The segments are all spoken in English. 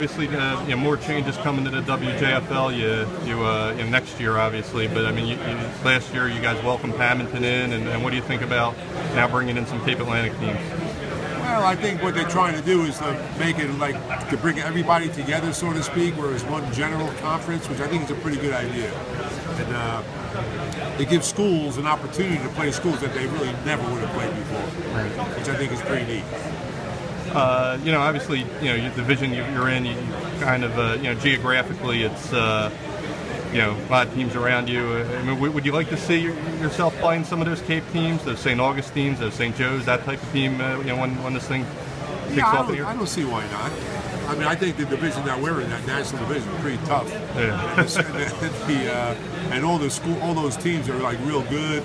Obviously, more changes coming to the WJFL. Next year, obviously. But I mean, last year you guys welcomed Hamilton in, and what do you think about now bringing in some Cape Atlantic teams? Well, I think what they're trying to do is to make it like to bring everybody together, so to speak, whereas one general conference, which I think is a pretty good idea. And it gives schools an opportunity to play schools that they really never would have played before, Right. which I think is pretty neat. Obviously, the division you're in, you kind of, geographically, it's, a lot of teams around you. I mean, would you like to see yourself playing some of those Cape teams, those St. Augustines, those St. Joe's, that type of team, when this thing kicks off here? I don't see why not. I mean, I think the division that we're in, that national division, is pretty tough. Yeah. And all those teams are like real good.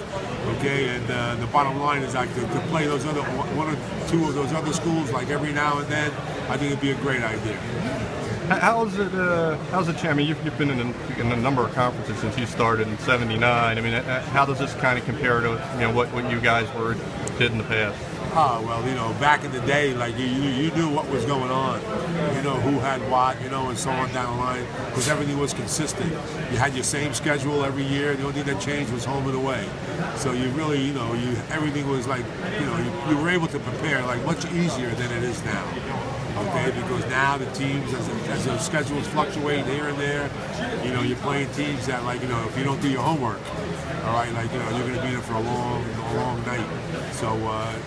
Okay, and the bottom line is like to play those other one or two of those other schools like every now and then. I think it'd be a great idea. How's it? I mean, you've been in a number of conferences since you started in '79. I mean, how does this kind of compare to what you guys did in the past? Well, back in the day, like you knew what was going on, who had what, and so on down the line, because everything was consistent. You had your same schedule every year. The only thing that changed was home and away. So you really, everything was like, you were able to prepare like much easier than it is now. Okay, because now the teams, as the schedules fluctuate here and there, you're playing teams that, like, if you don't do your homework, all right, like, you're going to be in for a long night. So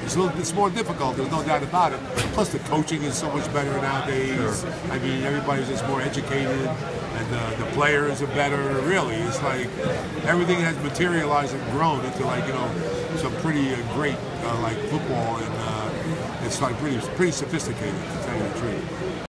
it's more difficult. There's no doubt about it. Plus, the coaching is so much better nowadays. Sure. I mean, everybody's just more educated, and the players are better. Really, it's like everything has materialized and grown into some pretty great like football, and it's like pretty sophisticated, to tell you the truth.